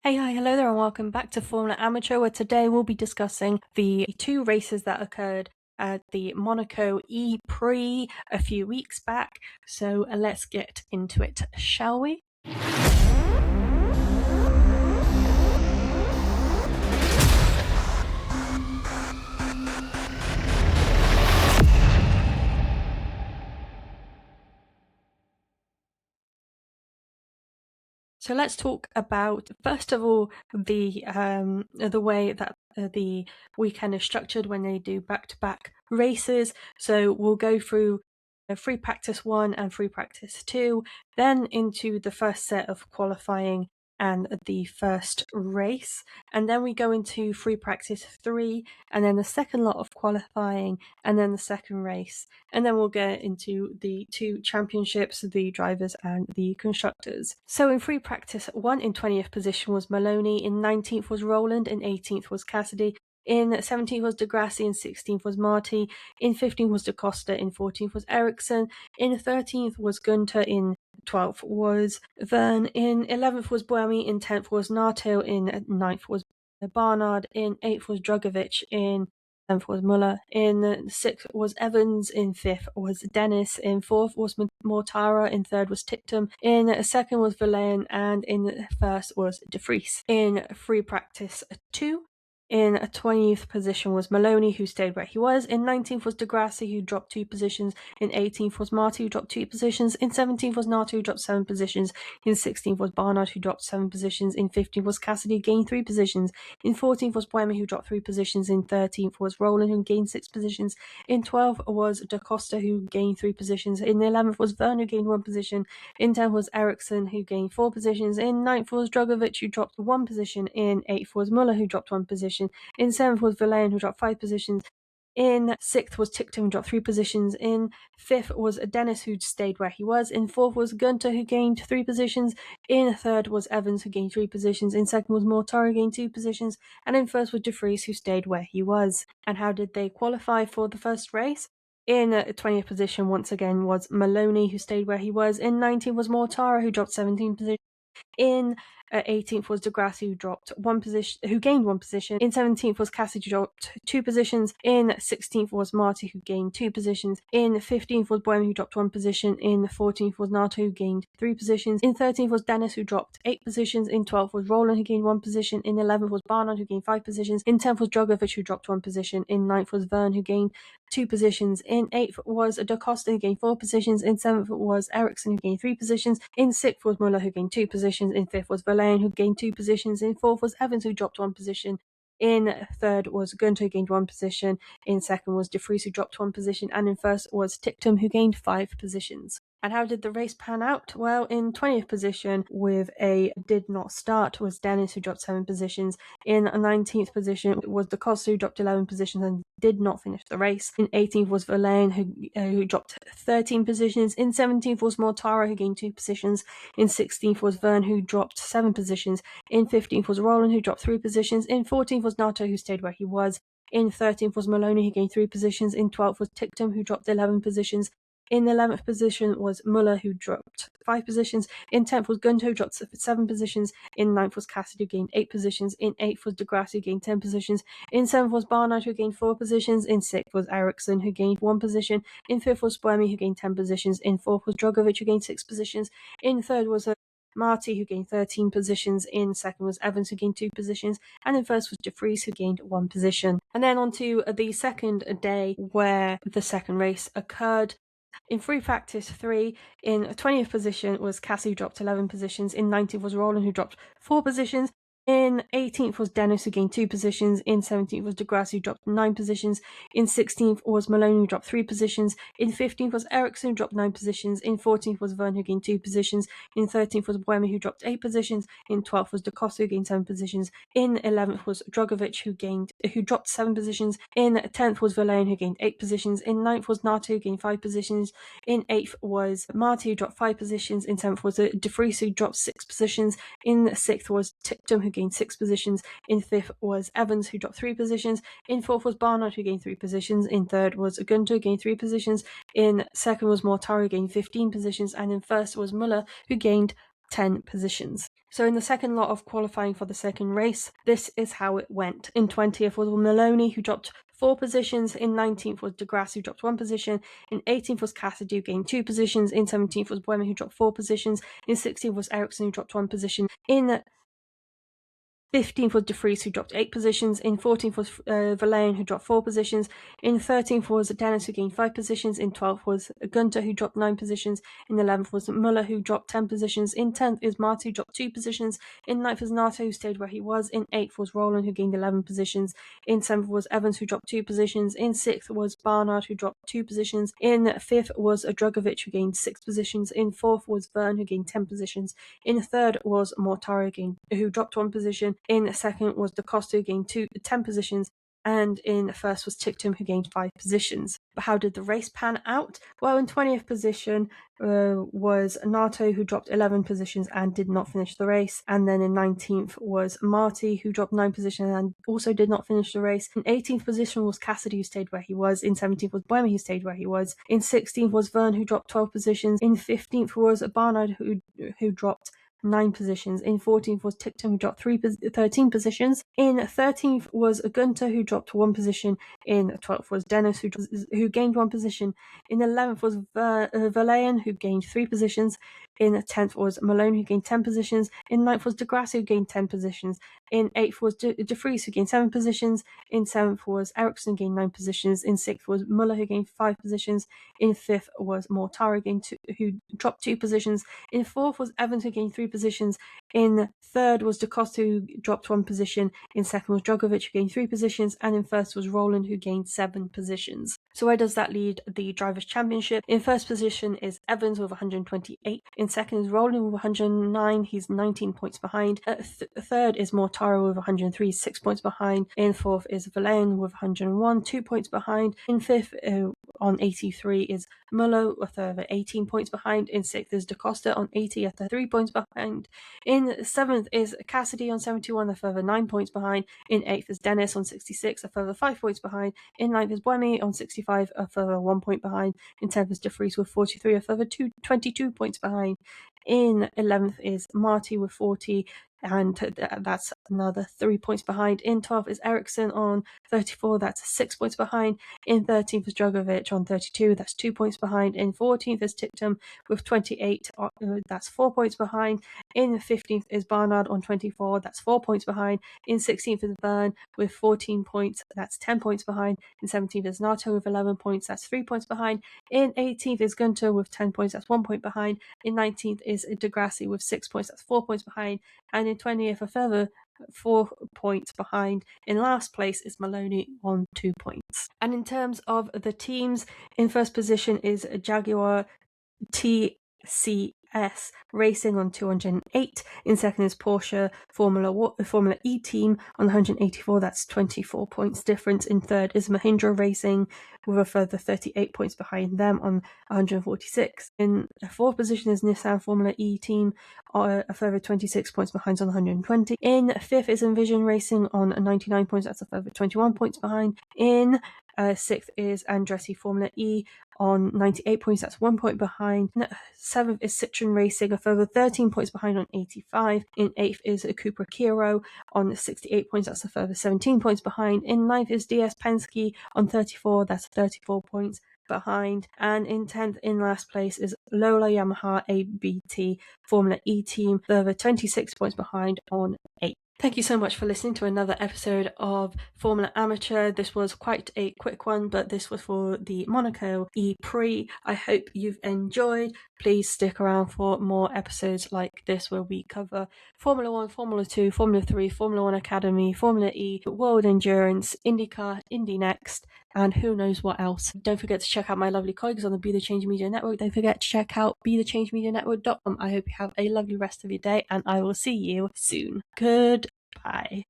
Hey, hi, hello there, and welcome back to Formula Amateur, where today we'll be discussing the two races that occurred at the Monaco E-Prix a few weeks back. So let's get into it, shall we? So let's talk about, first of all, the way that the weekend is structured when they do back-to-back races. So we'll go through free practice 1 and free practice 2, then into the first set of qualifying and the first race, and then we go into free practice 3, and then the second lot of qualifying, and then the second race, and then we'll get into the two championships, the drivers and the constructors. So in free practice 1, in 20th position was Maloney, in 19th was Rowland, in 18th was Cassidy, in 17th was Degrassi, in 16th was Marty, in 15th was Da Costa, in 14th was Ericsson, in 13th was Gunter, in 12th was Verne, in 11th was Buemi, in 10th was Nato, in 9th was Barnard, in 8th was Drugovic, in 10th was Muller, in 6th was Evans, in 5th was Dennis, in 4th was Mortara, in 3rd was Tictum, in 2nd was Verlaine, and in 1st was De Vries. In free practice 2, in 20th position was Maloney, who stayed where he was. In 19th was Degrassi, who dropped 2 positions. In 18th was Marty, who dropped 2 positions. In 17th was Nato, who dropped 7 positions. In 16th was Barnard, who dropped 7 positions. In 15th was Cassidy, who gained 3 positions. In 14th was Buemi, who dropped 3 positions. In 13th was Rowland, who gained 6 positions. In 12th was Da Costa, who gained 3 positions. In 11th was Verne, who gained 1 position. In 10th was Ericsson, who gained 4 positions. In 9th was Drugovic, who dropped 1 position. In 8th was Muller, who dropped 1 position. In 7th was Verlaine, who dropped 5 positions. In 6th was Tictum, who dropped 3 positions. In 5th was Dennis, who stayed where he was. In 4th was Gunter, who gained 3 positions. In 3rd was Evans, who gained 3 positions. In 2nd was Mortara, who gained 2 positions. And in 1st was De Vries, who stayed where he was. And how did they qualify for the first race? In 20th position, once again, was Maloney, who stayed where he was. In 19th was Mortara, who dropped 17 positions. In 18th was Degrassi, who dropped 1 position, who gained 1 position. In 17th was Cassidy, who dropped 2 positions. In 16th was Marty, who gained 2 positions. In 15th was Buemi, who dropped 1 position. In 14th was Nato, who gained 3 positions. In 13th was Dennis, who dropped 8 positions. In 12th was Rowland, who gained 1 position. In 11th was Barnard, who gained 5 positions. In 10th was Drugovic, who dropped 1 position. In 9th was Verne, who gained 2 positions. In 8th was Da Costa, who gained 4 positions. In 7th was Ericsson, who gained 3 positions. In 6th was Muller, who gained 2 positions. In 5th was Verlaine, who gained 2 positions. In 4th was Evans, who dropped 1 position. In 3rd was Gunter, who gained 1 position. In 2nd was De Vries, who dropped 1 position. And in 1st was Tictum, who gained 5 positions. And how did the race pan out? Well, in 20th position with a did not start was Dennis, who dropped 7 positions. In 19th position was Da Costa, who dropped 11 positions and did not finish the race. In 18th was Verlaine, who dropped 13 positions. In 17th was Mortara, who gained 2 positions. In 16th was Verne, who dropped 7 positions. In 15th was Rowland, who dropped 3 positions. In 14th was Nato, who stayed where he was. In 13th was Maloney, who gained 3 positions. In 12th was Tictum, who dropped 11 positions. In 11th position was Muller, who dropped 5 positions. In 10th was Gunter, who dropped 7 positions. In 9th was Cassidy, who gained 8 positions. In 8th was Degrassi, who gained 10 positions. In 7th was Barnard, who gained 4 positions. In 6th was Ericsson, who gained 1 position. In 5th was Buemi, who gained 10 positions. In 4th was Drugovic, who gained 6 positions. In 3rd was Marty, who gained 13 positions. In 2nd was Evans, who gained 2 positions. And in 1st was De Vries, who gained 1 position. And then on to the second day where the second race occurred. In free practice 3, in 20th position was Cassie, who dropped 11 positions. In 19th was Rowland, who dropped 4 positions. In 18th was Dennis, who gained 2 positions. In 17th was Degrassi, who dropped 9 positions. In 16th was Maloney, who dropped 3 positions. In 15th was Ericsson, who dropped 9 positions. In 14th was Verne, who gained 2 positions. In 13th was Buemi, who dropped 8 positions. In 12th was Da Costa, who gained 7 positions. In 11th was Drugovic, who dropped 7 positions. In 10th was Verlaine, who gained 8 positions. In 9th was Nato, who gained 5 positions. In 8th was Marty, who dropped 5 positions. In 7th was De Vries, who dropped 6 positions. In 6th was Tictum, who gained 6 positions. In 5th was Evans, who dropped 3 positions. In 4th was Barnard, who gained 3 positions. In 3rd was Gunter, who gained 3 positions. In 2nd was Mortara, who gained 15 positions. And in 1st was Muller, who gained 10 positions. So in the second lot of qualifying for the second race, this is how it went. In 20th was Maloney, who dropped 4 positions. In 19th was deGrasse, who dropped 1 position. In 18th was Cassidy, who gained 2 positions. In 17th was Buemi, who dropped 4 positions. In 16th was Ericsson, who dropped 1 position. In 15th was De Vries, who dropped 8 positions. In 14th was Verlaine, who dropped 4 positions. In 13th was Dennis, who gained 5 positions. In 12th was Gunter, who dropped 9 positions. In 11th was Muller, who dropped 10 positions. In 10th is Marty, who dropped 2 positions. In 9th was Nato, who stayed where he was. In 8th was Roland, who gained 11 positions. In 7th was Evans, who dropped 2 positions. In 6th was Barnard, who dropped 2 positions. In 5th was Drugovic, who gained 6 positions. In 4th was Verne, who gained 10 positions. In 3rd was Mortara, who dropped 1 position. In 2nd was Da Costa, who gained 10 positions. And in 1st was Ticktum, who gained 5 positions. But how did the race pan out? Well, in 20th position was Nato, who dropped 11 positions and did not finish the race. And then in 19th was Marty, who dropped 9 positions and also did not finish the race. In 18th position was Cassidy, who stayed where he was. In 17th was Buemi, who stayed where he was. In 16th was Verne, who dropped 12 positions. In 15th was Barnard, who dropped 9 positions. In 14th was Ticktum, who dropped 13 positions. In 13th was Gunter, who dropped 1 position. In 12th was Dennis, who gained 1 position. In 11th was Verlaine, who gained 3 positions. In 10th was Malone, who gained 10 positions. In 9th was deGrasse, who gained 10 positions. In 8th was De Vries, who gained 7 positions. In 7th was Ericsson, who gained 9 positions. In 6th was Muller, who gained 5 positions. In 5th was Mortara, who dropped 2 positions. In 4th was Evans, who gained 3 positions. In 3rd was Da Costa, who dropped 1 position. In 2nd was Drugovic, who gained 3 positions. And in 1st was Roland, who gained 7 positions. So where does that lead the Drivers' Championship? In 1st position is Evans with 128. In 2nd is Roland with 109. He's 19 points behind. 3rd is Mortara with 103, 6 points behind. In 4th is Verlaine with 101, 2 points behind. In 5th on 83 is Muller with 18 points behind. In 6th is Da Costa on 80 at 3 points behind. In 7th is Cassidy on 71, a further 9 points behind. In 8th is Dennis on 66, a further 5 points behind. In 9th is Buemi on 65, a further 1 point behind. In 10th is De Vries with 43, a further 22 points behind. In 11th is Marty with 40, and that's another 3 points behind. In 12th is Ericsson on 34, that's 6 points behind. In 13th is Drugovic on 32, that's 2 points behind. In 14th is Ticktum with 28, that's 4 points behind. In 15th is Barnard on 24, that's 4 points behind. In 16th is Verne with 14 points, that's 10 points behind. In 17th is Nato with 11 points, that's 3 points behind. In 18th is Gunter with 10 points, that's 1 point behind. In 19th is deGrasse with 6 points, that's 4 points behind. And in 20th, a further 4 points behind. In last place is Maloney on 2 points. And in terms of the teams, in first position is Jaguar TCS Racing on 208. In second is Porsche Formula E team on 184. That's 24 points difference. In third is Mahindra Racing with a further 38 points behind them on 146. In fourth position is Nissan Formula E team, a further 26 points behind on 120. In fifth is Envision Racing on 99 points. That's a further 21 points behind. In sixth is Andretti Formula E on 98 points, that's 1 point behind. Seventh is Citroen Racing, a further 13 points behind on 85. In eighth is Cupra Kiro on 68 points, that's a further 17 points behind. In ninth is DS Penske on 34, that's 34 points behind. And in 10th, in last place, is Lola Yamaha ABT Formula E team, further 26 points behind on 8. Thank you so much for listening to another episode of Formula Amateur. This was quite a quick one, but this was for the Monaco E-Prix. I hope you've enjoyed. Please stick around for more episodes like this where we cover Formula 1, Formula 2, Formula 3, Formula 1 Academy, Formula E, World Endurance, IndyCar, Indy Next, and who knows what else. Don't forget to check out my lovely colleagues on the Be The Change Media Network. Don't forget to check out BeTheChangeMediaNetwork.com. I hope you have a lovely rest of your day, and I will see you soon. Goodbye.